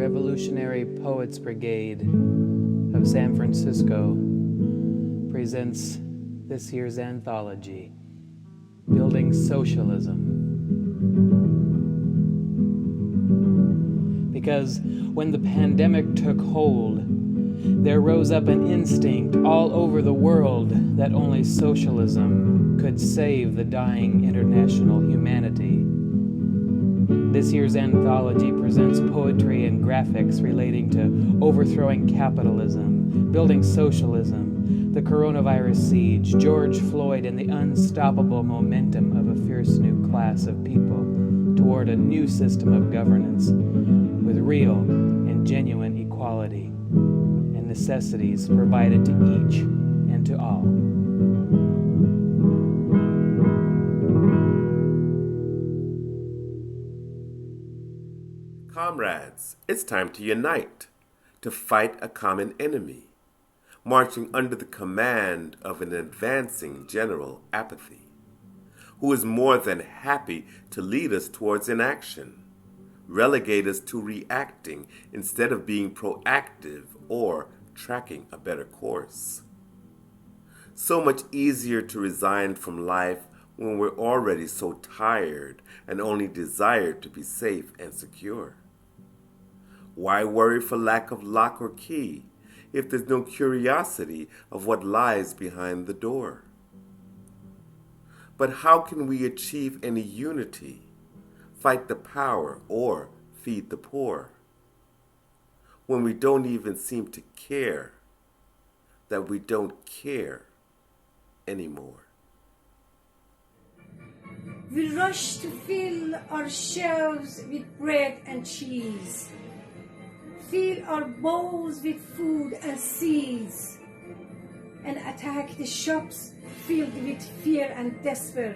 Revolutionary Poets Brigade of San Francisco presents this year's anthology, Building Socialism. Because when the pandemic took hold, there rose up an instinct all over the world that only socialism could save the dying international humanity. This year's anthology presents poetry and graphics relating to overthrowing capitalism, building socialism, the coronavirus siege, George Floyd, and the unstoppable momentum of a fierce new class of people toward a new system of governance with real and genuine equality and necessities provided to each and to all. Comrades, it's time to unite, to fight a common enemy, marching under the command of an advancing General Apathy, who is more than happy to lead us towards inaction, relegate us to reacting instead of being proactive or tracking a better course. So much easier to resign from life when we're already so tired and only desire to be safe and secure. Why worry for lack of lock or key if there's no curiosity of what lies behind the door? But how can we achieve any unity, fight the power, or feed the poor when we don't even seem to care that we don't care anymore? We rush to fill our shelves with bread and cheese, fill our bowls with food and seeds, and attack the shops filled with fear and despair.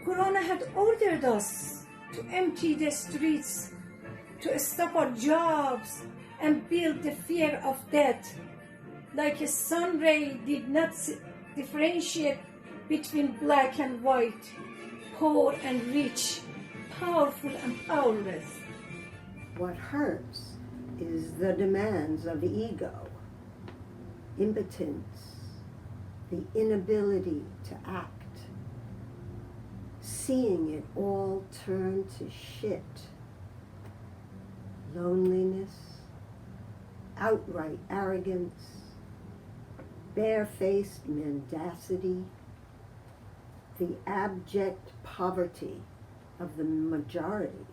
Corona had ordered us to empty the streets, to stop our jobs and build the fear of death, like a sun ray did not differentiate between black and white, poor and rich, powerful and powerless. What hurts is the demands of ego, impotence, the inability to act, seeing it all turn to shit, loneliness, outright arrogance, barefaced mendacity, the abject poverty of the majority,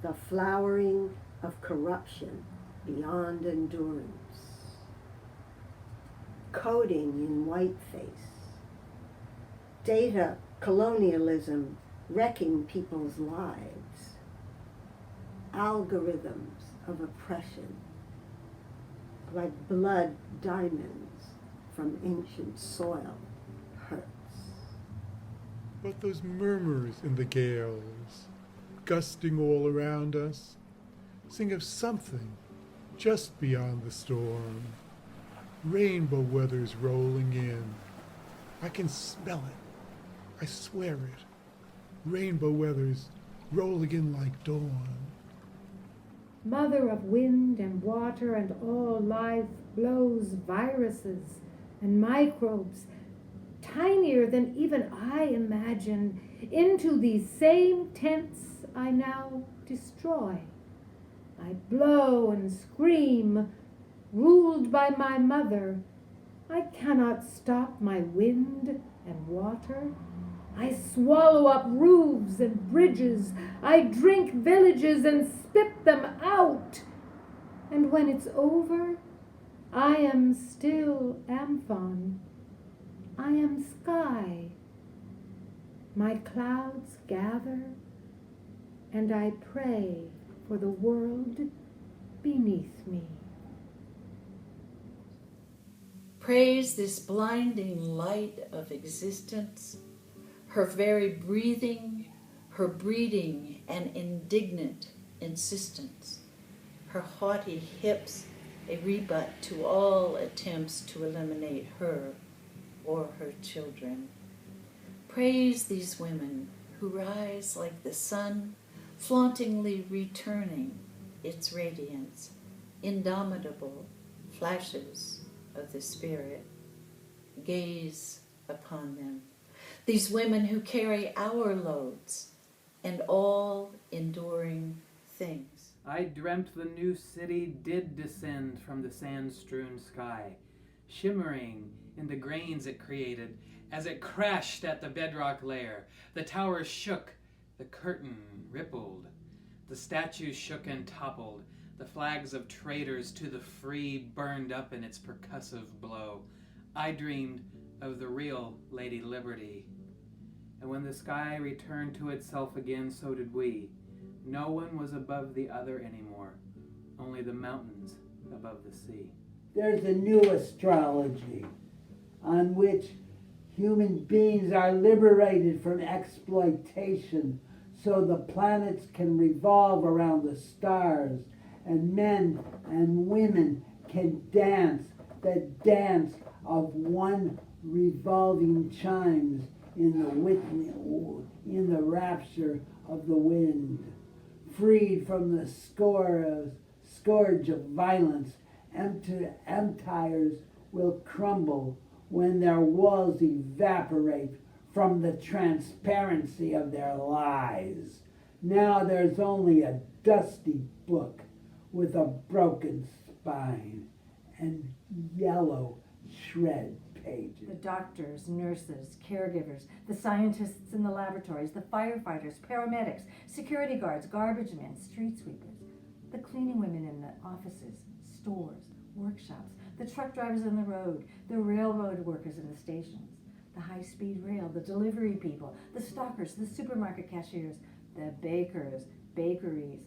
the flowering of corruption beyond endurance, coding in whiteface, data colonialism wrecking people's lives, algorithms of oppression, like blood diamonds from ancient soil, hurts. But those murmurs in the gales, gusting all around us, sing of something just beyond the storm. Rainbow weather's rolling in. I can smell it. I swear it. Rainbow weather's rolling in like dawn. Mother of wind and water and all life blows viruses and microbes, tinier than even I imagined, into these same tents I now destroy. I blow and scream, ruled by my mother. I cannot stop my wind and water. I swallow up roofs and bridges. I drink villages and spit them out. And when it's over, I am still Amphan. I am sky. My clouds gather, and I pray for the world beneath me. Praise this blinding light of existence, her very breathing, her breeding and indignant insistence, her haughty hips a rebut to all attempts to eliminate her or her children. Praise these women who rise like the sun, flauntingly returning its radiance, indomitable flashes of the spirit. Gaze upon them, these women who carry our loads and all enduring things. I dreamt the new city did descend from the sand-strewn sky, shimmering in the grains it created as it crashed at the bedrock layer. The towers shook, the curtain rippled, the statues shook and toppled, the flags of traitors to the free burned up in its percussive blow. I dreamed of the real Lady Liberty. And when the sky returned to itself again, so did we. No one was above the other anymore, only the mountains above the sea. There's a new astrology on which human beings are liberated from exploitation so the planets can revolve around the stars and men and women can dance the dance of one revolving chimes in the rapture of the wind. Freed from the scourge of violence, empires will crumble when their walls evaporate from the transparency of their lies. Now there's only a dusty book with a broken spine and yellow shred pages. The doctors, nurses, caregivers, the scientists in the laboratories, the firefighters, paramedics, security guards, garbage men, street sweepers, the cleaning women in the offices, stores, workshops, the truck drivers on the road, the railroad workers in the stations, the high-speed rail, the delivery people, the stockers, the supermarket cashiers, the bakers, bakeries,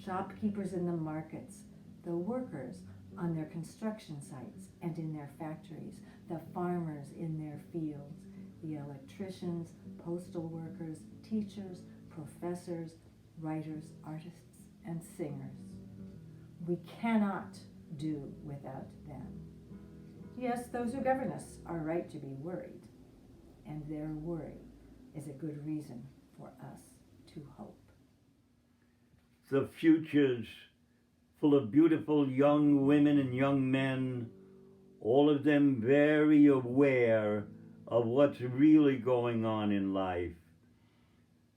shopkeepers in the markets, the workers on their construction sites and in their factories, the farmers in their fields, the electricians, postal workers, teachers, professors, writers, artists, and singers. We cannot do without them. Yes, those who govern us are right to be worried, and their worry is a good reason for us to hope. The future's full of beautiful young women and young men, all of them very aware of what's really going on in life.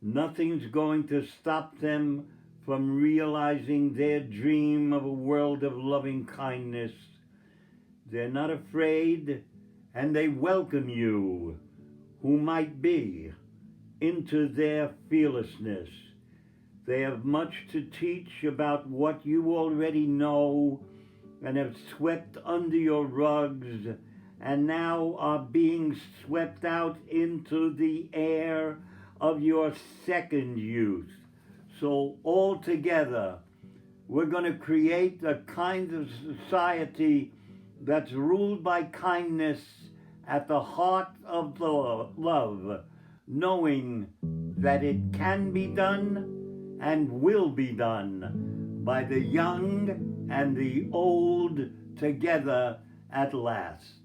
Nothing's going to stop them from realizing their dream of a world of loving kindness. They're not afraid, and they welcome you, who might be, into their fearlessness. They have much to teach about what you already know and have swept under your rugs and now are being swept out into the air of your second youth. So all together, we're going to create a kind of society that's ruled by kindness at the heart of the love, knowing that it can be done and will be done by the young and the old together at last.